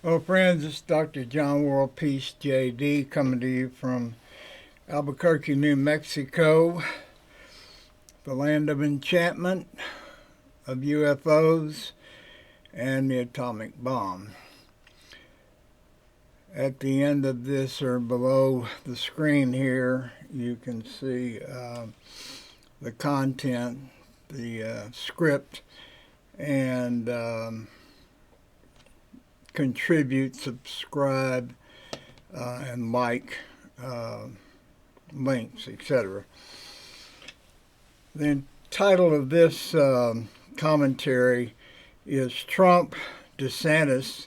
Well, friends, it's Dr. John WorldPeace JD coming to you from Albuquerque, New Mexico, the land of enchantment, of UFOs, and the atomic bomb. At the end of this, or below the screen here, you can see the content, the script, and contribute, subscribe, and like links, etc. The title of this commentary is Trump, DeSantis,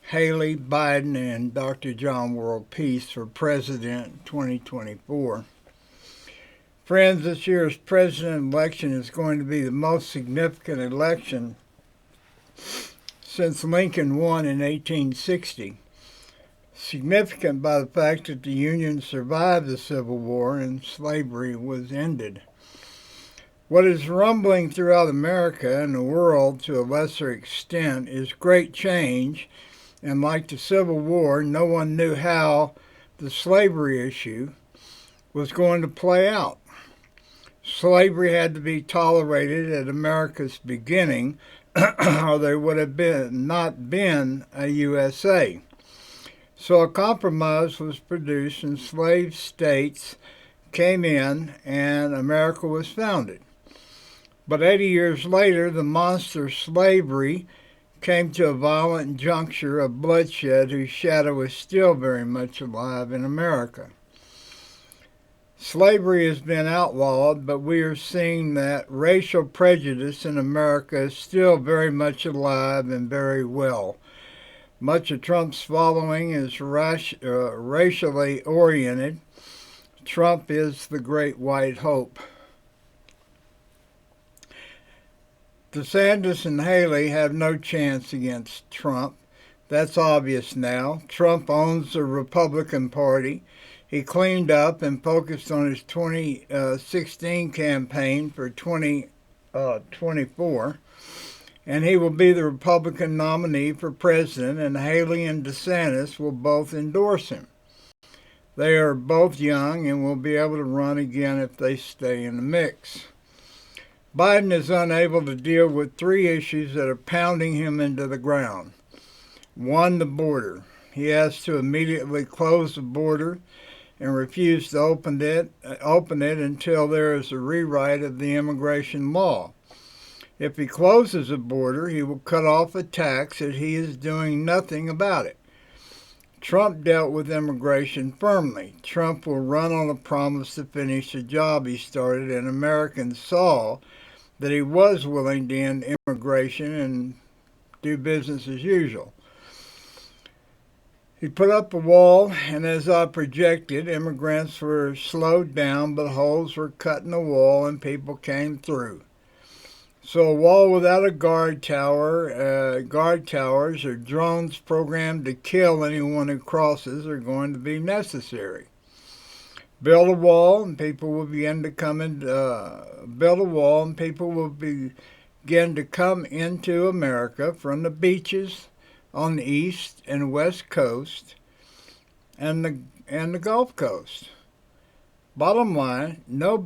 Haley, Biden, and Dr. John WorldPeace for President 2024. Friends, this year's president election is going to be the most significant election since Lincoln won in 1860. Significant by the fact that the Union survived the Civil War and slavery was ended. What is rumbling throughout America and the world to a lesser extent is great change, and like the Civil War, no one knew how the slavery issue was going to play out. Slavery had to be tolerated at America's beginning, or there would have not been a USA. So a compromise was produced and slave states came in and America was founded. But 80 years later, the monster slavery came to a violent juncture of bloodshed whose shadow is still very much alive in America. Slavery has been outlawed, but we are seeing that racial prejudice in America is still very much alive and very well. Much of Trump's following is racially oriented. Trump is the great white hope. DeSantis and Haley have no chance against Trump. That's obvious now. Trump owns the Republican Party. He cleaned up and focused on his 2016 campaign for 2024, and he will be the Republican nominee for president, and Haley and DeSantis will both endorse him. They are both young and will be able to run again if they stay in the mix. Biden is unable to deal with three issues that are pounding him into the ground. One, the border. He has to immediately close the border and refuse to open it until there is a rewrite of the immigration law. If he closes the border, he will cut off a tax that he is doing nothing about it. Trump dealt with immigration firmly. Trump will run on a promise to finish the job he started, and Americans saw that he was willing to end immigration and do business as usual. He put up a wall, and as I projected, immigrants were slowed down, but holes were cut in the wall and people came through. So a wall without a guard towers, or drones programmed to kill anyone who crosses are going to be necessary. Build a wall, and people will begin to come into America from the beaches on the east and west coast and the Gulf Coast. Bottom line, no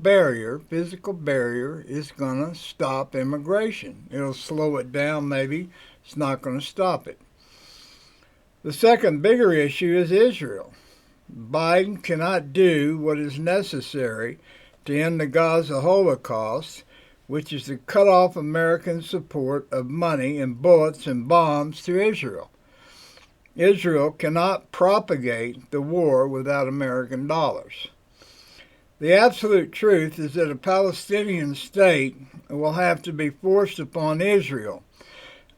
physical barrier, is going to stop immigration. It'll slow it down maybe. It's not going to stop it. The second bigger issue is Israel. Biden cannot do what is necessary to end the Gaza Holocaust, which is to cut off American support of money and bullets and bombs to Israel. Israel cannot propagate the war without American dollars. The absolute truth is that a Palestinian state will have to be forced upon Israel.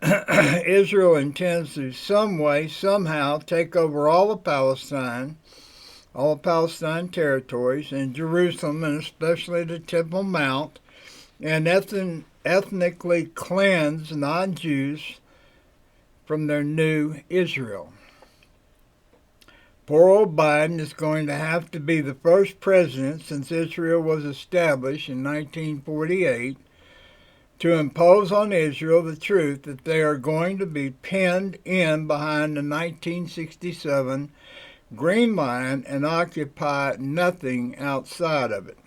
Israel intends to some way, somehow, take over all of Palestine territories, and Jerusalem, and especially the Temple Mount, and ethnically cleanse non-Jews from their new Israel. Poor old Biden is going to have to be the first president since Israel was established in 1948 to impose on Israel the truth that they are going to be pinned in behind the 1967 Green Line and occupy nothing outside of it.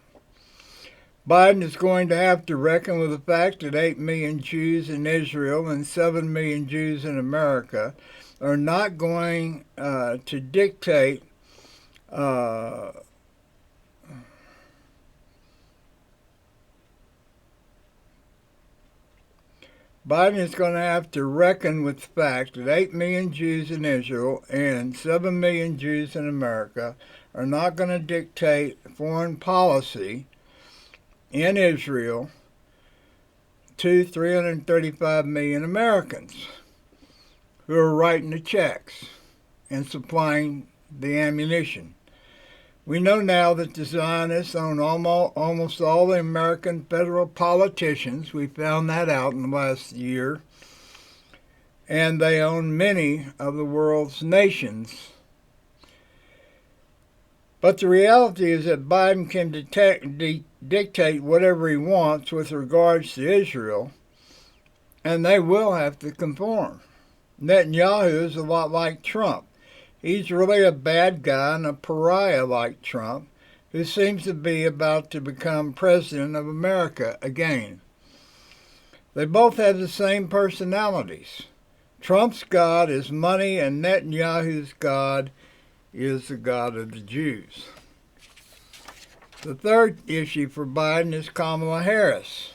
Biden is going to have to reckon with the fact that 8 million Jews in Israel and 7 million Jews in America are not going to dictate Biden is going to have to reckon with the fact that 8 million Jews in Israel and 7 million Jews in America are not going to dictate foreign policy in Israel to 335 million Americans who are writing the checks and supplying the ammunition. We know now that the Zionists own almost all the American federal politicians. We found that out in the last year. And they own many of the world's nations. But the reality is that Biden can dictate whatever he wants with regards to Israel, and they will have to conform. Netanyahu is a lot like Trump. He's really a bad guy and a pariah like Trump, who seems to be about to become president of America again. They both have the same personalities. Trump's God is money, and Netanyahu's God is the God of the Jews. The third issue for Biden is Kamala Harris.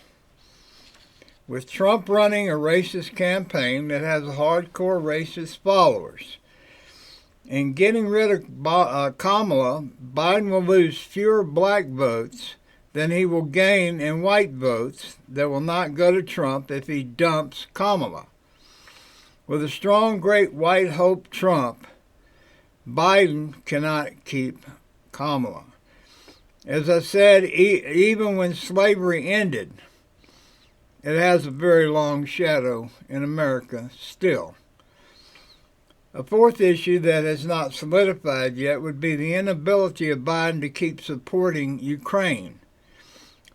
With Trump running a racist campaign that has hardcore racist followers, and getting rid of Kamala, Biden will lose fewer black votes than he will gain in white votes that will not go to Trump if he dumps Kamala. With a strong, great white hope Trump, Biden cannot keep Kamala. As I said, even when slavery ended, it has a very long shadow in America still. A fourth issue that has not solidified yet would be the inability of Biden to keep supporting Ukraine.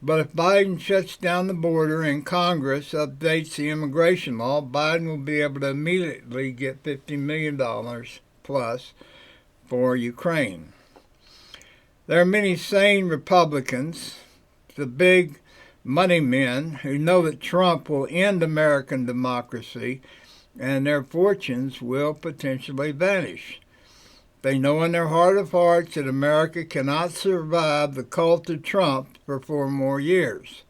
But if Biden shuts down the border and Congress updates the immigration law, Biden will be able to immediately get $50 million plus for Ukraine. There are many sane Republicans, the big money men, who know that Trump will end American democracy and their fortunes will potentially vanish. They know in their heart of hearts that America cannot survive the cult of Trump for 4 more years.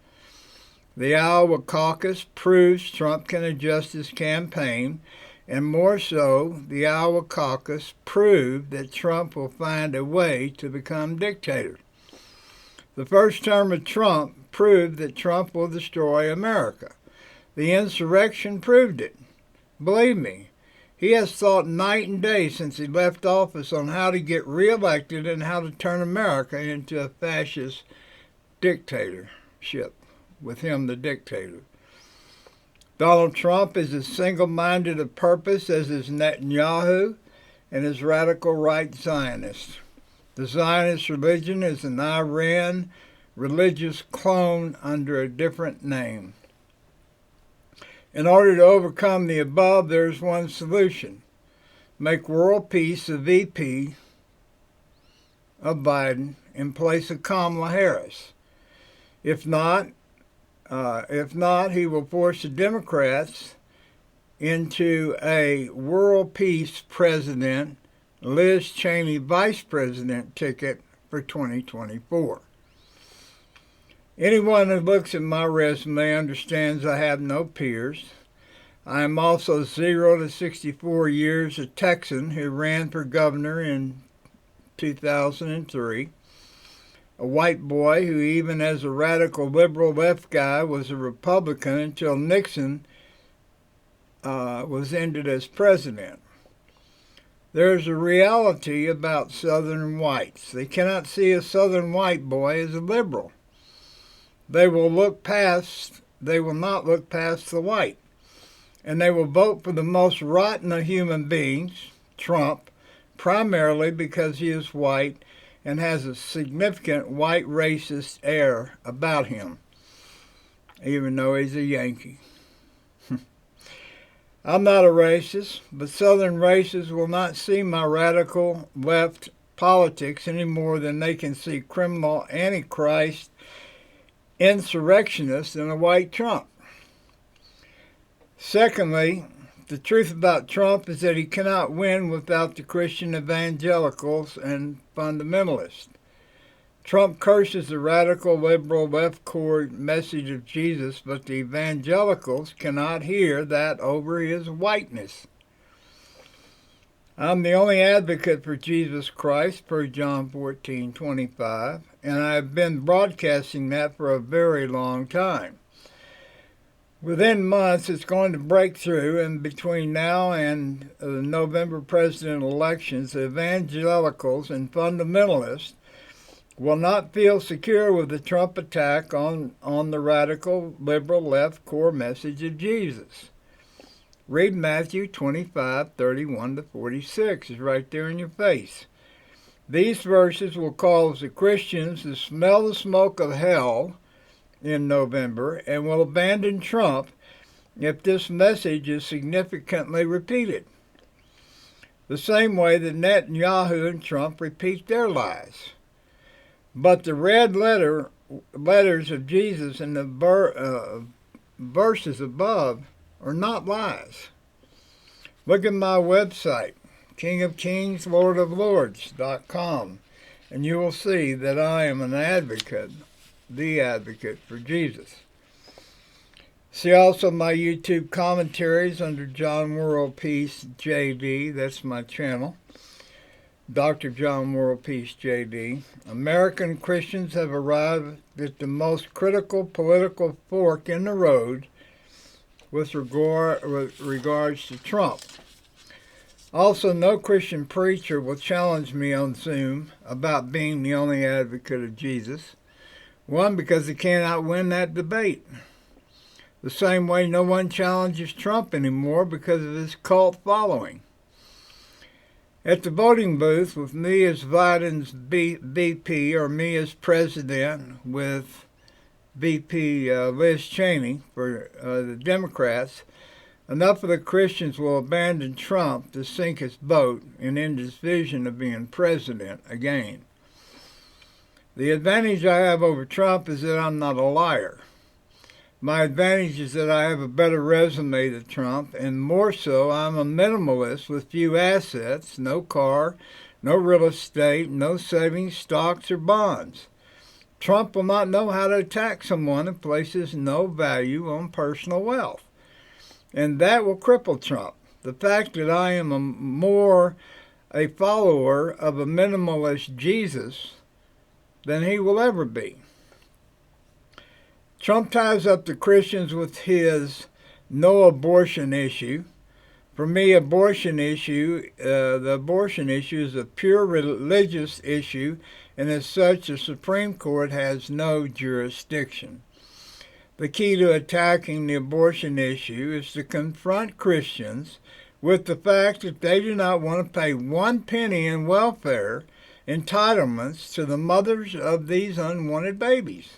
The Iowa caucus proves Trump can adjust his campaign, and more so, the Iowa caucus proved that Trump will find a way to become dictator. The first term of Trump proved that Trump will destroy America. The insurrection proved it. Believe me, he has thought night and day since he left office on how to get reelected and how to turn America into a fascist dictatorship, with him the dictator. Donald Trump is as single-minded of purpose as is Netanyahu and his radical right Zionists. The Zionist religion is an Iran religious clone under a different name. In order to overcome the above, there is one solution. Make WorldPeace the VP of Biden in place of Kamala Harris. If not, he will force the Democrats into a WorldPeace president, Liz Cheney vice president ticket for 2024. Anyone who looks at my resume understands I have no peers. I am also 0 to 64 years a Texan who ran for governor in 2003. A white boy who, even as a radical liberal left guy, was a Republican until Nixon was ended as president. There's a reality about Southern whites. They cannot see a Southern white boy as a liberal. They will not look past the white. And they will vote for the most rotten of human beings, Trump, primarily because he is white and has a significant white racist air about him. even though he's a Yankee. I'm not a racist, but Southern racists will not see my radical left politics any more than they can see criminal antichrist insurrectionists in a white Trump. Secondly, the truth about Trump is that he cannot win without the Christian evangelicals and fundamentalists. Trump curses the radical liberal left core message of Jesus, but the evangelicals cannot hear that over his whiteness. I'm the only advocate for Jesus Christ, per John 14:25, and I've been broadcasting that for a very long time. Within months, it's going to break through, and between now and the November presidential elections, the evangelicals and fundamentalists will not feel secure with the Trump attack on the radical liberal left core message of Jesus. Read Matthew 25:31-46. It's right there in your face. These verses will cause the Christians to smell the smoke of hell in November and will abandon Trump if this message is significantly repeated. The same way that Netanyahu and Trump repeat their lies. But the red letters of Jesus in the verses above are not lies. Look at my website, kingofkingslordoflords.com, and you will see that I am an advocate, the advocate for Jesus. See also my YouTube commentaries under John WorldPeace JD, that's my channel. Dr. John WorldPeace JD. American Christians have arrived at the most critical political fork in the road with regards to Trump. Also, no Christian preacher will challenge me on Zoom about being the only advocate of Jesus. One, because he cannot win that debate. The same way no one challenges Trump anymore because of his cult following. At the voting booth with me as Biden's VP or me as president with VP Liz Cheney for the Democrats, enough of the Christians will abandon Trump to sink his boat and end his vision of being president again. The advantage I have over Trump is that I'm not a liar. My advantage is that I have a better resume than Trump, and more so, I'm a minimalist with few assets, no car, no real estate, no savings, stocks, or bonds. Trump will not know how to attack someone who places no value on personal wealth, and that will cripple Trump. The fact that I am more a follower of a minimalist Jesus than he will ever be. Trump ties up the Christians with his no abortion issue. For me, the abortion issue is a pure religious issue, and as such, the Supreme Court has no jurisdiction. The key to attacking the abortion issue is to confront Christians with the fact that they do not want to pay 1 penny in welfare entitlements to the mothers of these unwanted babies.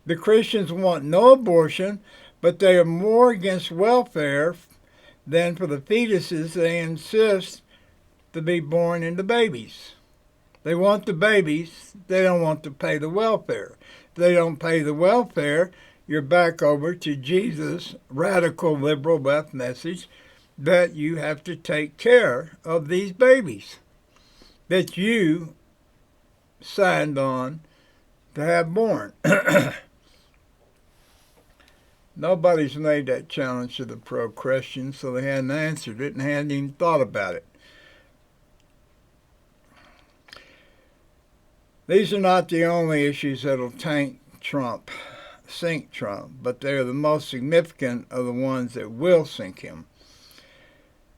The Christians want no abortion, but they are more against welfare than for the fetuses they insist to be born into babies. They want the babies, they don't want to pay the welfare. If they don't pay the welfare, you're back over to Jesus' radical liberal left message that you have to take care of these babies that you signed on to have born. Nobody's made that challenge to the pro-Christians, so they hadn't answered it and hadn't even thought about it. These are not the only issues that will sink Trump, but they are the most significant of the ones that will sink him.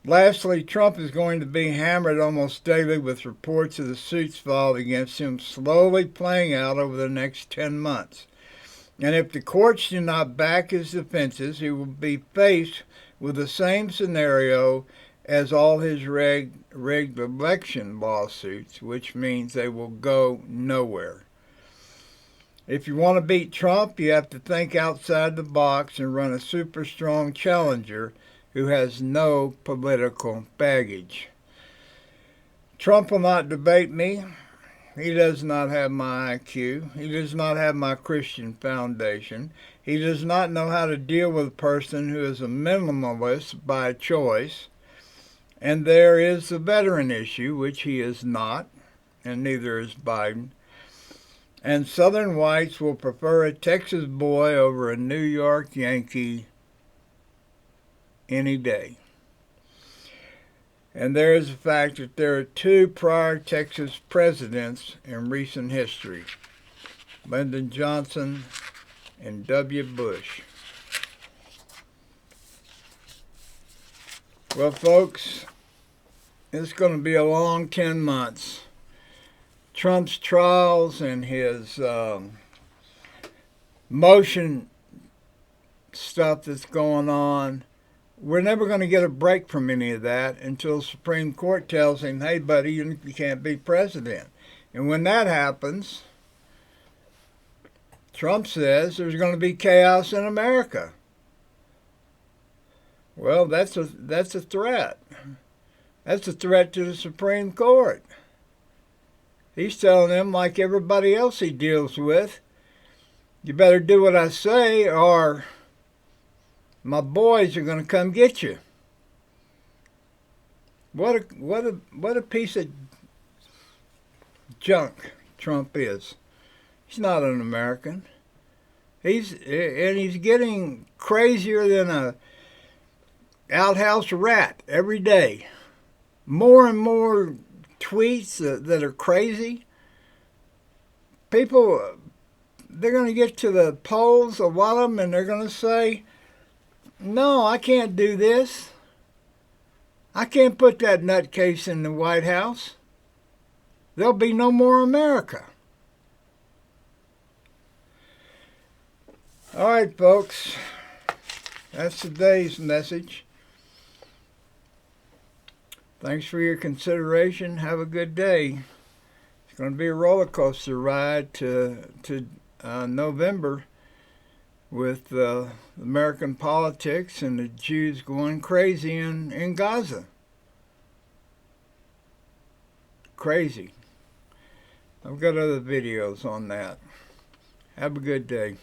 Lastly, Trump is going to be hammered almost daily with reports of the suits filed against him slowly playing out over the next 10 months. And if the courts do not back his defenses, he will be faced with the same scenario as all his rigged election lawsuits, which means they will go nowhere. If you want to beat Trump, you have to think outside the box and run a super strong challenger who has no political baggage. Trump will not debate me. He does not have my IQ. He does not have my Christian foundation. He does not know how to deal with a person who is a minimalist by choice. And there is the veteran issue, which he is not, and neither is Biden. And Southern whites will prefer a Texas boy over a New York Yankee any day. And there is the fact that there are two prior Texas presidents in recent history, Lyndon Johnson and W. Bush. Well, folks, it's going to be a long 10 months. Trump's trials and his motion stuff that's going on, we're never going to get a break from any of that until the Supreme Court tells him, hey, buddy, you can't be president. And when that happens, Trump says there's going to be chaos in America. Well, that's a threat. That's a threat to the Supreme Court. He's telling them, like everybody else he deals with, you better do what I say or my boys are going to come get you. What a piece of junk Trump is. He's not an American. He's getting crazier than a outhouse rat every day. More and more tweets that are crazy. People, they're going to get to the polls, a lot of them, and they're going to say, no, I can't do this. I can't put that nutcase in the White House. There'll be no more America. All right, folks. That's today's message. Thanks for your consideration. Have a good day. It's going to be a roller coaster ride to November with American politics and the Jews going crazy in Gaza. Crazy. I've got other videos on that. Have a good day.